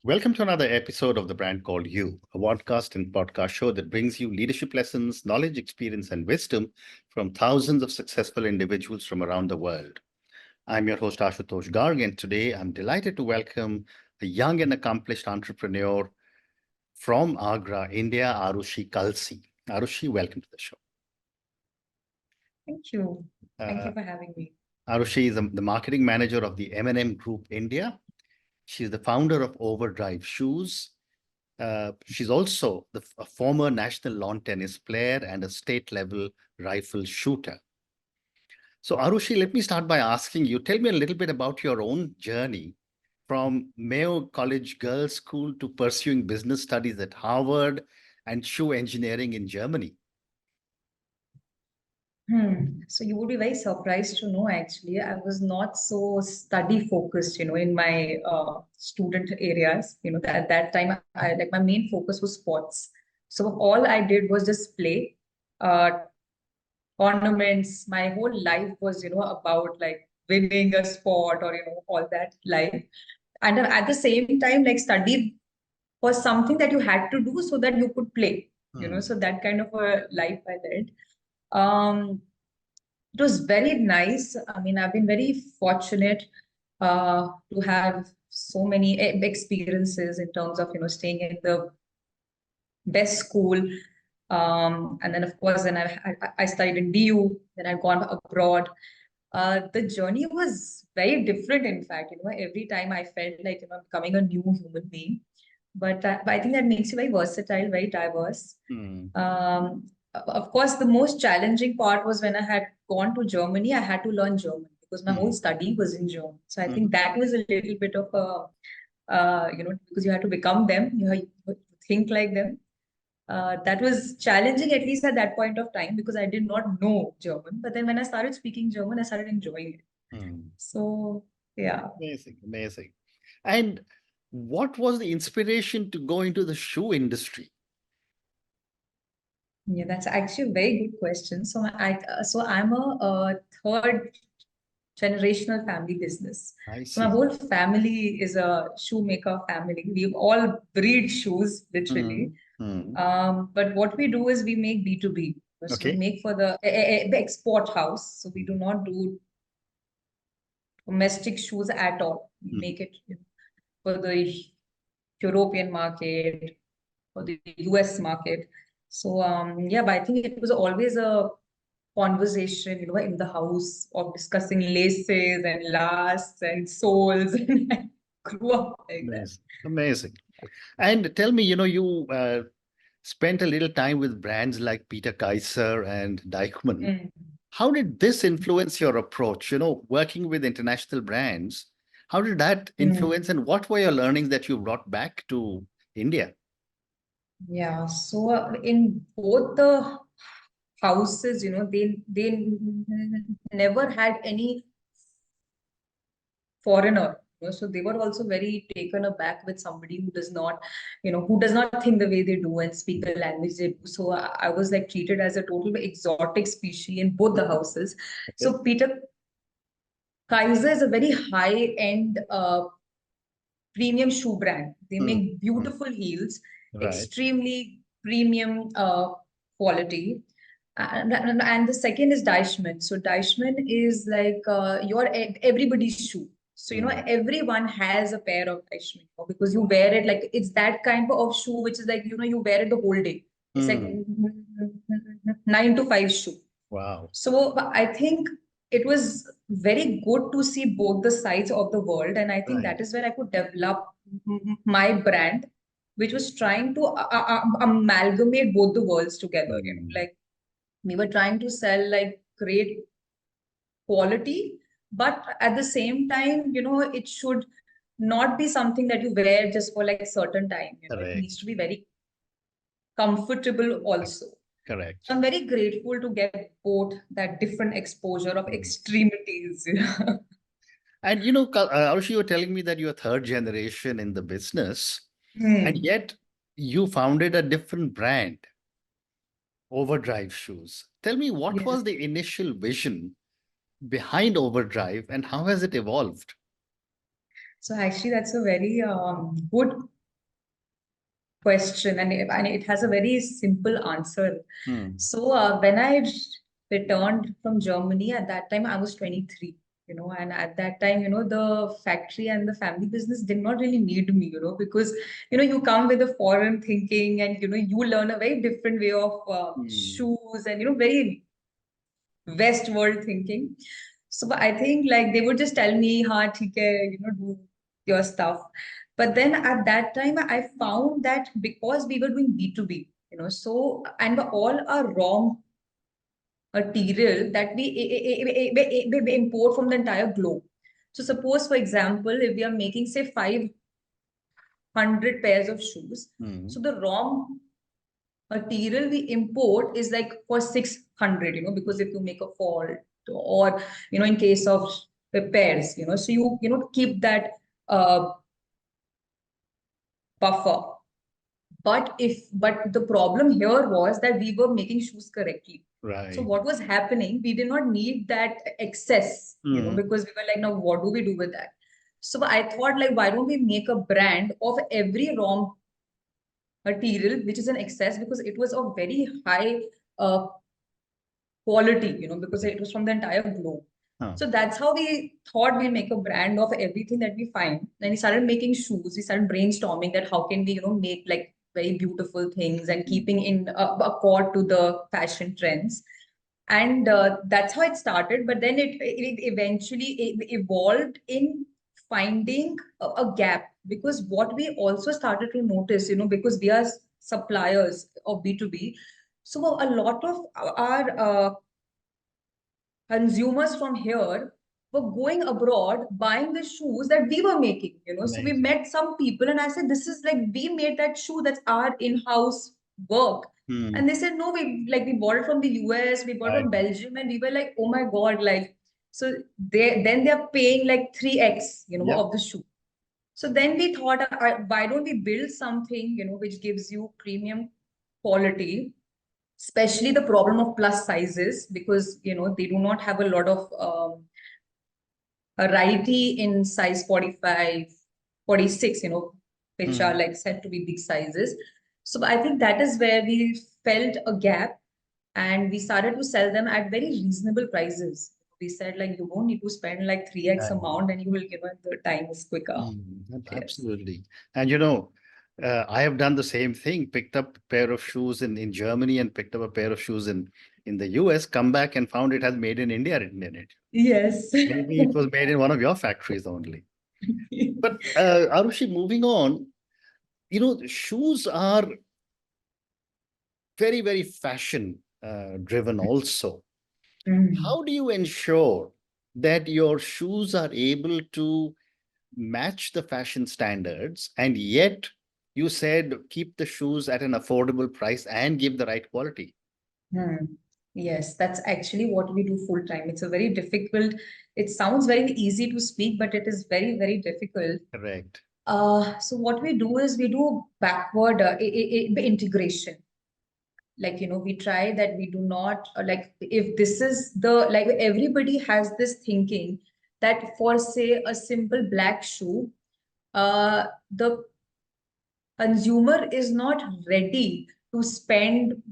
Welcome to another episode of The Brand Called You, a podcast and podcast show that brings you leadership lessons, knowledge, experience, and wisdom from thousands of successful individuals from around the world. I'm your host, Ashutosh Garg, and today I'm delighted to welcome a young and accomplished entrepreneur from Agra, India, Arushi Kalsi. Arushi, welcome to the show. Thank you. Thank you Uh, for having me. Arushi is the marketing manager of the M&M Group India. She's the founder of Overdrive Shoes. She's also a former national lawn tennis player and a state-level rifle shooter. So, Arushi, let me start by asking you, tell me a little bit about your own journey from Mayo College Girls School to pursuing business studies at Harvard and shoe engineering in Germany. So you would be very surprised to know, actually, I was not so study focused, in my student areas. At that time, my main focus was sports. So all I did was just play uh, tournaments. My whole life was, about like winning a sport or, all that life. And at the same time, like study was something that you had to do so that you could play, so that kind of a life I led. Um, It was very nice. I mean, I've been very fortunate to have so many experiences in terms of, staying in the best school. And then, of course, then I studied in DU, then I've gone abroad. The journey was very different, in fact. Every time I felt like, I'm becoming a new human being. But I think that makes you very versatile, very diverse. Of course, the most challenging part was when I had gone to Germany, I had to learn German because my whole study was in German. So I think that was a little bit of because you had to become them, you had to think like them. That was challenging, at least at that point of time, because I did not know German. But then when I started speaking German, I started enjoying it. So, yeah. Amazing, amazing. And what was the inspiration to go into the shoe industry? Yeah, that's actually a very good question. So I'm a third generational family business. I So my see. whole family is a shoemaker family. We all breed shoes, literally. Mm, mm. But what we do is we make B2B. So we Okay. make for the export house. So we do not do domestic shoes at all. We make it for the European market, for the US market. So yeah, but I think it was always a conversation, in the house of discussing laces and lasts and soles. And I grew up like that. Amazing. Amazing. And tell me, you spent a little time with brands like Peter Kaiser and Dykeman. Mm. How did this influence your approach? Working with international brands, how did that Mm. influence and what were your learnings that you brought back to India? Yeah, so in both the houses, they never had any foreigner. So they were also very taken aback with somebody who does not, who does not think the way they do and speak the language they do. So I was like treated as a total exotic species in both the houses. Okay. So Peter Kaiser is a very high-end premium shoe brand. They Mm, make mm. beautiful heels, Right. extremely premium quality. And the second is Deichmann. So Deichmann is like everybody's shoe. So Mm, everyone has a pair of Deichmann, because you wear it like it's that kind of shoe which is like you wear it the whole day. It's like mm. 9 to 5 shoe. Wow. So I think it was very good to see both the sides of the world. And I think Right. that is where I could develop my brand, which was trying to amalgamate both the worlds together. Mm, Like we were trying to sell like great quality, but at the same time, it should not be something that you wear just for like a certain time. It needs correct. to be very comfortable also. So Correct. I'm very grateful to get both that different exposure of Mm. extremities. And Arushi, you were telling me that you're third generation in the business, and Hmm. yet you founded a different brand, Overdrive Shoes. Tell me, what Yes. was the initial vision behind Overdrive and how has it evolved? So actually, that's a very good question, and it has a very simple answer. Hmm. So when I returned from Germany, at that time I was 23, and at that time, the factory and the family business did not really need me, because, you come with a foreign thinking, and, you learn a very different way of Hmm. shoes, and, very West world thinking. So but I think like they would just tell me, "Ha, theek hai, do your stuff." But then at that time, I found that because we were doing B2B, so and all our raw material that we import from the entire globe. So suppose, for example, if we are making say 500 pairs of shoes, Hmm. so the raw material we import is like for 600, because if you make a fault, or in case of repairs, so you keep that uh, buffer. But the problem here was that we were making shoes correctly. So Right. what was happening, we did not need that excess, Hmm. because we were like, now what do we do with that? So I thought, like, why don't we make a brand of every raw material which is in excess, because it was of very high uh, quality, because it was from the entire globe. Huh. So that's how we thought we'll make a brand of everything that we find. Then we started making shoes. We started brainstorming that how can we, make like very beautiful things and keeping in accord to the fashion trends. And that's how it started. But then it eventually evolved in finding a gap, because what we also started to notice, because we are suppliers of B2B, so a lot of our consumers from here were going abroad buying the shoes that we were making, so we Amazing. met some people and I said, this is like, we made that shoe, that's our in-house work. Hmm. And they said, no, we bought it from the US, we bought it Right. from Belgium. And we were like, oh my God, like, so they're paying like 3x, Yep. of the shoe. So then we thought, why don't we build something, which gives you premium quality, especially the problem of plus sizes, because they do not have a lot of variety in size 45, 46, which are Hmm. like said to be big sizes. So I think that is where we felt a gap, and we started to sell them at very reasonable prices. We said, like, you don't need to spend like 3x Right. amount, and you will give it, the time is quicker. Yes. Absolutely. And I have done the same thing, picked up a pair of shoes in Germany and picked up a pair of shoes in the US, come back and found it has made in India written in it. Yes. Maybe it was made in one of your factories only. But Arushi, moving on, shoes are very, very fashion driven also. Mm. How do you ensure that your shoes are able to match the fashion standards, and yet you said keep the shoes at an affordable price and give the right quality? Hmm. Yes, that's actually what we do full time. It's a very difficult, it sounds very easy to speak, but it is very, very difficult. Correct. So what we do is we do backward integration. Like, we try that we do not, like, if this is the, like, everybody has this thinking that for, say, a simple black shoe, the consumer is not ready to spend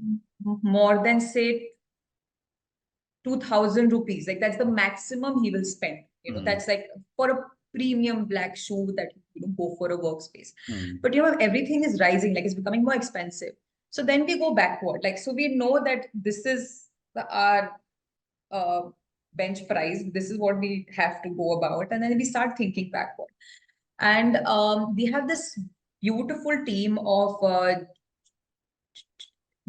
more than, say, 2,000 rupees. Like, that's the maximum he will spend. Mm. That's like for a premium black shoe that go for a workspace. Mm. But everything is rising, like it's becoming more expensive. So then we go backward. Like, so we know that this is our uh, bench price. This is what we have to go about. And then we start thinking backward. And we have this beautiful team of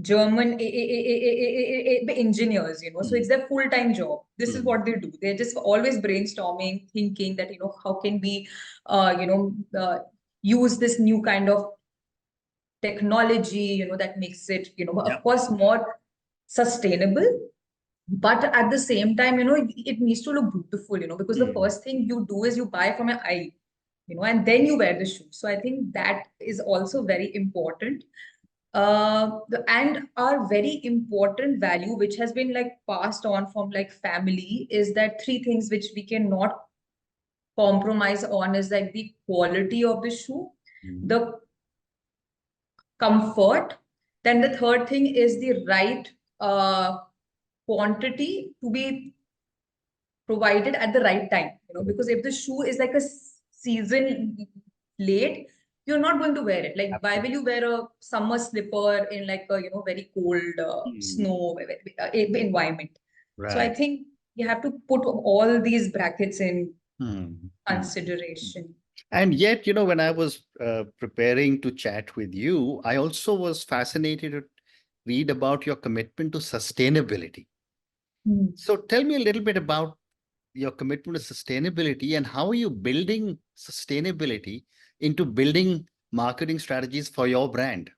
German engineers, so it's Mm. their full-time job. This is Mm. what they do. They're just always brainstorming, thinking that, how can we, use this new kind of technology, that makes it, of Yep. course, more sustainable. But at the same time, it needs to look beautiful, because the Mm. first thing you do is you buy from an eye, and then you wear the shoe. So I think that is also very important. And our very important value, which has been like passed on from like family, is that three things which we cannot compromise on is like the quality of the shoe, Mm. the comfort. Then the third thing is the right quantity to be provided at the right time, because if the shoe is like a season late, you're not going to wear it. Like, why will you wear a summer slipper in like a, very cold snow environment? So I Right. think you have to put all these brackets in Hmm. consideration. And yet, when I was preparing to chat with you, I also was fascinated to read about your commitment to sustainability. Hmm. So tell me a little bit about your commitment to sustainability and how are you building sustainability into building marketing strategies for your brand?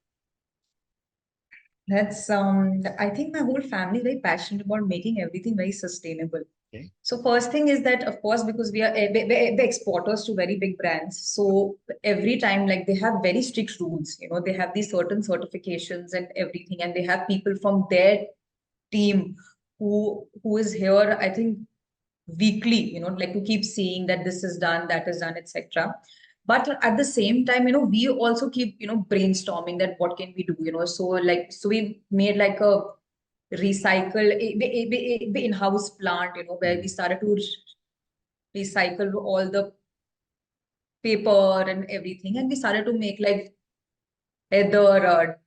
That's I think my whole family is very passionate about making everything very sustainable. Okay. So first thing is that, of course, because we are the exporters to very big brands, so every time, like, they have very strict rules. They have these certain certifications and everything, and they have people from their team who is here, I think, weekly, like, to keep seeing that this is done, that is done, etc. But at the same time, we also keep, brainstorming that what can we do, so we made like a recycle in-house plant, where we started to recycle all the paper and everything, and we started to make like leather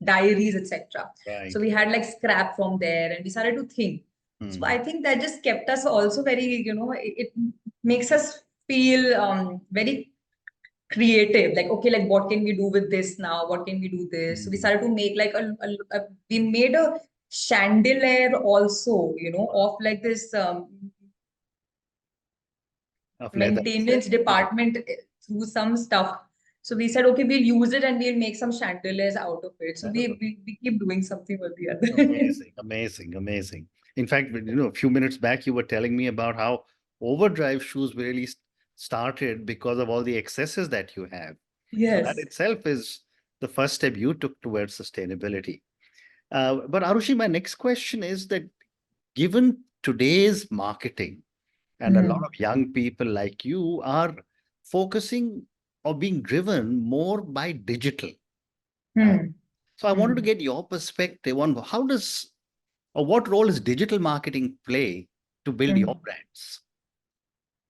diaries, etc. So Right. we had like scrap from there, and we started to think. So Hmm. I think that just kept us also very, it makes us feel very creative. Like, okay, like, what can we do with this now? What can we do this? So we Hmm. started to make like we made a chandelier also, of like this Of leather. maintenance department through some stuff. So we said, okay, we'll use it and we'll make some chandeliers out of it. So Oh, we keep doing something or the other. amazing, amazing, amazing. In fact, a few minutes back, you were telling me about how Overdrive Shoes really started because of all the excesses that you have. So that Yes. itself is the first step you took towards sustainability. But Arushi, my next question is that given today's marketing, and a lot Hmm. of young people like you are focusing or being driven more by digital. Uh, Hmm. so I wanted to Hmm. get your perspective on how does or what role does digital marketing play to build your Hmm. brands?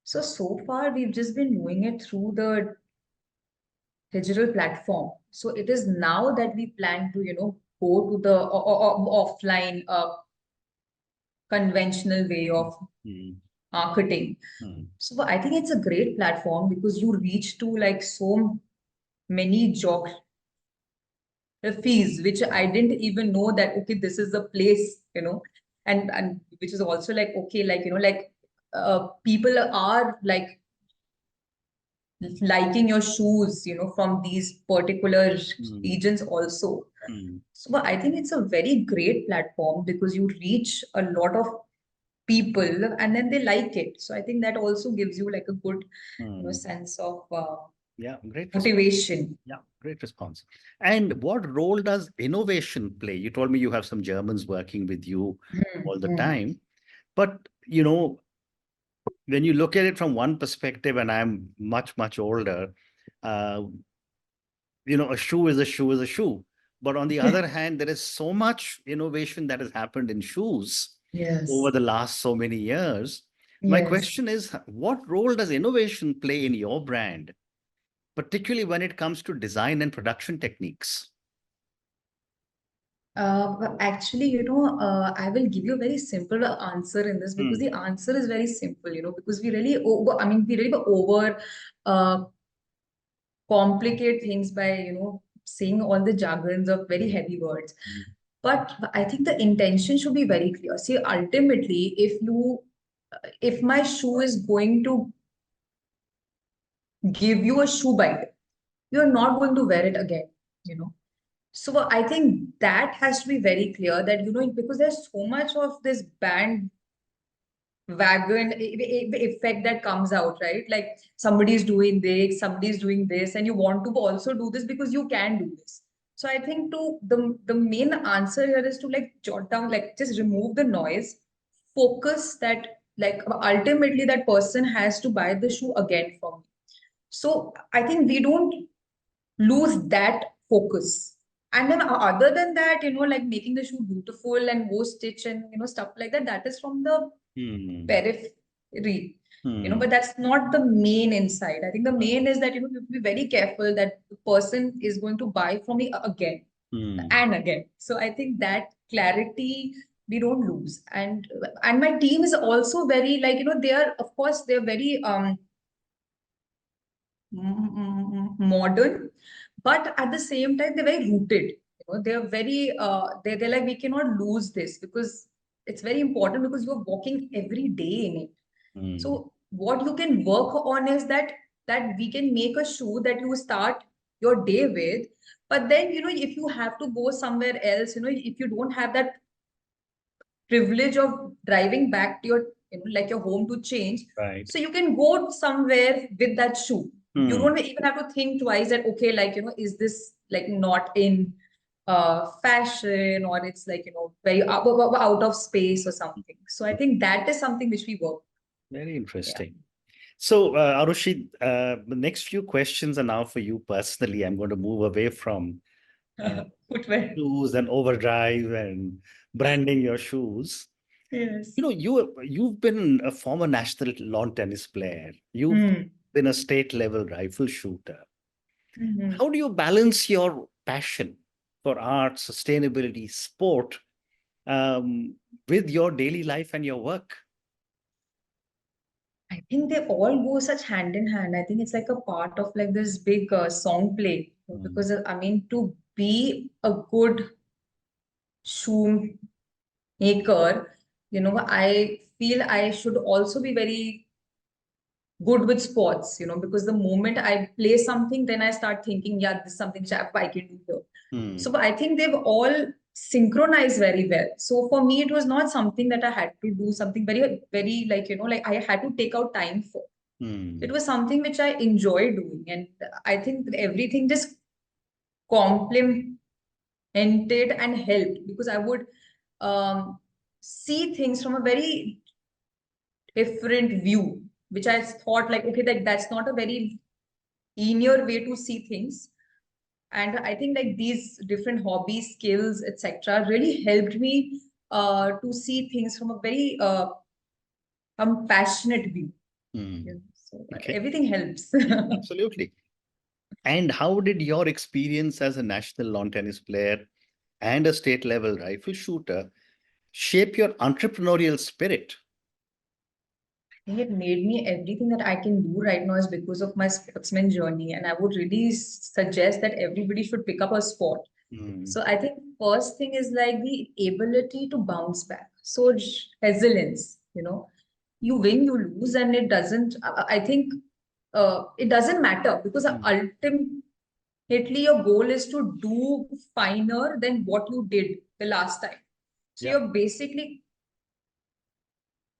So far, we've just been doing it through the digital platform. So it is now that we plan to, go to the offline, conventional way of Mm, marketing. mm, So I think it's a great platform because you reach to like so many geographies, which I didn't even know that, okay, this is a place, and which is also like, okay, like, like people are like liking your shoes, from these particular mm, regions also. mm, So I think it's a very great platform because you reach a lot of people and then they like it. So I think that also gives you like a good, mm. sense of Yeah, great response. motivation. Yeah, great response. And what role does innovation play? You told me you have some Germans working with you all the Hmm. time, but when you look at it from one perspective, and I'm much, much older, uh, a shoe is a shoe is a shoe. But on the other hand, there is so much innovation that has happened in shoes over Yes. the last so many years. My Yes. question is, what role does innovation play in your brand, particularly when it comes to design and production techniques? Actually, I will give you a very simple answer in this because Hmm. the answer is very simple, because we really over, I mean, we really over uh, complicate things by, saying all the jargons of very heavy words. But I think the intention should be very clear. See, ultimately, if my shoe is going to give you a shoe bite, you're not going to wear it again, you know. So I think that has to be very clear that, because there's so much of this band wagon effect that comes out, right? Like, somebody's doing this, somebody's doing this, and you want to also do this because you can do this. So I think the main answer here is to like jot down, like, just remove the noise, focus that, like, ultimately that person has to buy the shoe again from me. So I think we don't lose that focus. And then other than that, like making the shoe beautiful and bow stitch and, stuff like that, that is from the periphery, but that's not the main inside. I think the main is that, you have to be very careful that the person is going to buy from me again and again. So I think that clarity we don't lose. And my team is also very like, they are, of course, they're very modern, but at the same time, they're very rooted. They're very, they're like, we cannot lose this because it's very important because you're walking every day in it. So what you can work on is that we can make a shoe that you start your day with, but then, if you have to go somewhere else, if you don't have that privilege of driving back to your, like your home to change, Right. so you can go somewhere with that shoe. You don't even have to think twice that, okay, like, is this like not in fashion, or it's like, very out of space or something. So I think that is something which we work. Very interesting. So, Arushi, the next few questions are now for you personally. I'm going to move away from Footwear. shoes and overdrive and branding your shoes. Yes. You've been a former national lawn tennis player. You've been a state level rifle shooter. How do you balance your passion for art, sustainability, sport with your daily life and your work? I think they all go such hand in hand. I think it's like a part of like this big song play, because I mean, to be a good shoemaker, I feel I should also be very good with sports, because the moment I play something, then I start thinking, yeah, this is something which I can do here. So I think they've all synchronized very well. So for me, it was not something that I had to do something very, very like, like I had to take out time for. It was something which I enjoy doing. And I think that everything just complemented and helped, because I would see things from a very different view, which I thought like, okay, that's not a very linear way to see things. And I think like these different hobbies, skills, etc., really helped me to see things from a very compassionate view. So everything helps. Absolutely. And how did your experience as a national lawn tennis player and a state level rifle shooter shape your entrepreneurial spirit? I think it made me everything that I can do right now is because of my sportsman journey. And I would really suggest that everybody should pick up a sport. So I think first thing is like the ability to bounce back. So resilience, you win, you lose, and it doesn't, I think it doesn't matter, because ultimately your goal is to do finer than what you did the last time. So you're basically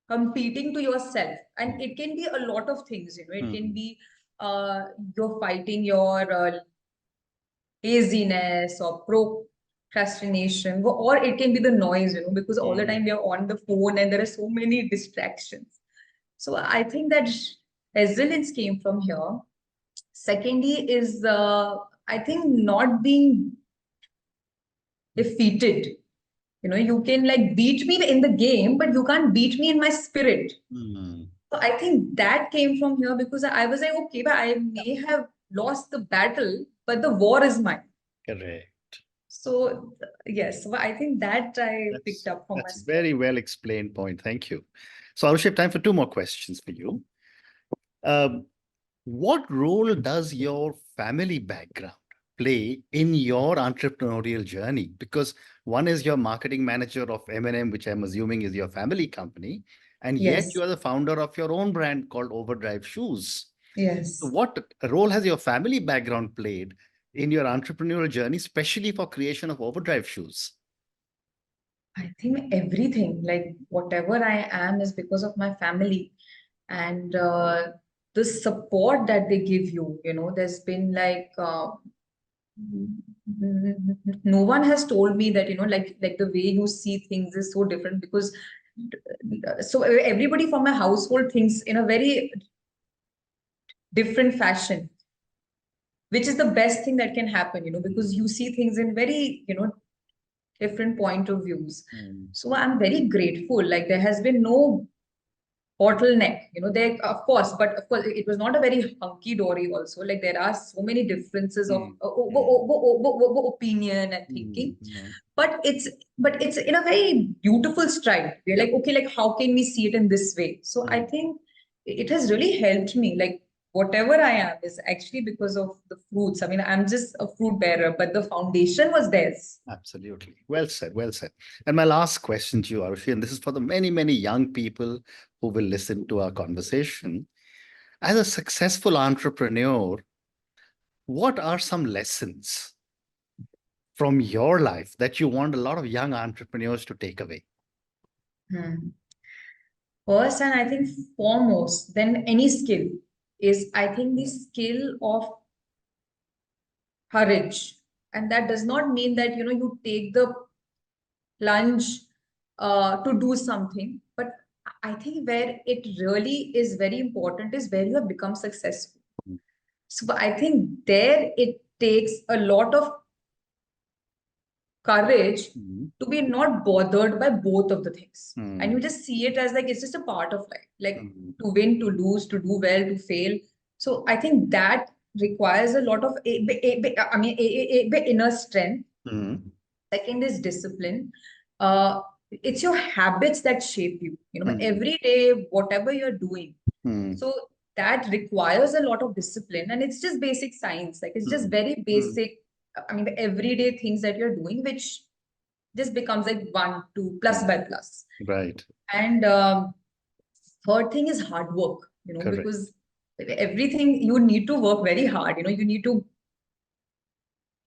competing to yourself, and it can be a lot of things, it can be you're fighting your laziness or procrastination, or it can be the noise, because all the time we are on the phone and there are so many distractions. So I think that resilience came from here. Secondly is I think not being defeated. You can like beat me in the game, but you can't beat me in my spirit. So I think that came from here, because I was like, okay, but I may have lost the battle, but the war is mine. Correct. So yes, so I think that I picked up from that's a very well explained point. Thank you. So I'll have time for two more questions for you. What role does your family background play in your entrepreneurial journey? Because one is your marketing manager of M&M, which I'm assuming is your family company, and yet you are the founder of your own brand called Overdrive Shoes. Yes. So what role has your family background played in your entrepreneurial journey, especially for creation of Overdrive Shoes? I think everything, like whatever I am, is because of my family. And the support that they give you, there's been like no one has told me that, like the way you see things is so different, because so everybody from my household thinks in a very different fashion, which is the best thing that can happen, because you see things in very, different point of views. So I'm very grateful. Like there has been no bottleneck, there, of course, but of course, it was not a very hunky-dory also. Like there are so many differences of opinion and thinking, but it's in a very beautiful stride. We're like, okay, like how can we see it in this way? So I think it has really helped me. Like whatever I am is actually because of the fruits. I mean, I'm just a fruit bearer, but the foundation was theirs. Absolutely. Well said. Well said. And my last question to you, Arushi, and this is for the many, many young people who will listen to our conversation. As a successful entrepreneur, what are some lessons from your life that you want a lot of young entrepreneurs to take away? First, and I think foremost than any skill is, I think, the skill of courage. And that does not mean that, you take the plunge to do something. But I think where it really is very important is where you have become successful. So I think there it takes a lot of courage to be not bothered by both of the things. And you just see it as like, it's just a part of life, like to win, to lose, to do well, to fail. So I think that requires a lot of inner strength. Second is discipline. It's your habits that shape you, every day, whatever you're doing. So that requires a lot of discipline, and it's just basic science. Like it's just very basic. I mean, the everyday things that you're doing, which just becomes like 1, 2, plus by plus. Right. And third thing is hard work, Correct. because everything you need to work very hard, you need to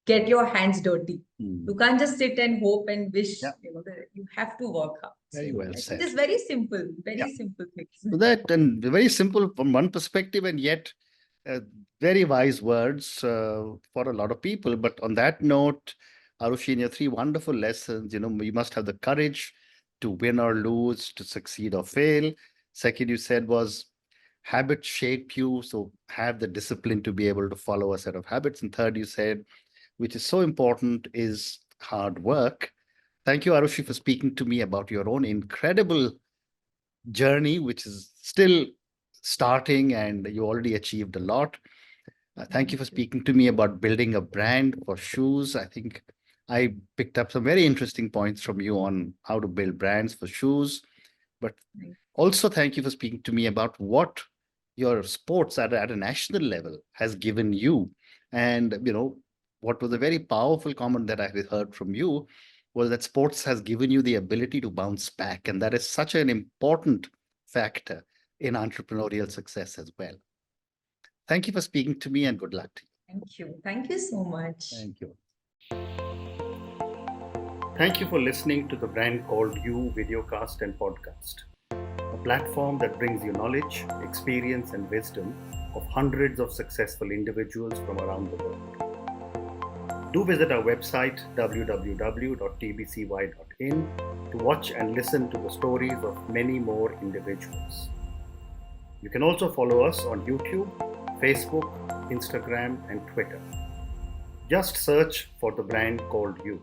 get your hands dirty. You can't just sit and hope and wish, you have to work hard. Very well said. It's very simple, simple things. So that, and very simple from one perspective, and yet very wise words for a lot of people. But on that note, Arushi, in your 3 wonderful lessons, you must have the courage to win or lose, to succeed or fail. Second, you said was habits shape you, so have the discipline to be able to follow a set of habits. And third, you said, which is so important, is hard work. Thank you, Arushi, for speaking to me about your own incredible journey, which is still starting, and you already achieved a lot. Thank you for speaking to me about building a brand for shoes. I think I picked up some very interesting points from you on how to build brands for shoes. But also thank you for speaking to me about what your sports at a national level has given you. And, what was a very powerful comment that I heard from you was that sports has given you the ability to bounce back. And that is such an important factor in entrepreneurial success as well. Thank you for speaking to me, and good luck to you. Thank you. Thank you so much. Thank you. Thank you for listening to the Brand Called You videocast and podcast, a platform that brings you knowledge, experience, and wisdom of hundreds of successful individuals from around the world. Do visit our website www.tbcy.in to watch and listen to the stories of many more individuals. You can also follow us on YouTube, Facebook, Instagram, and Twitter. Just search for the Brand Called You.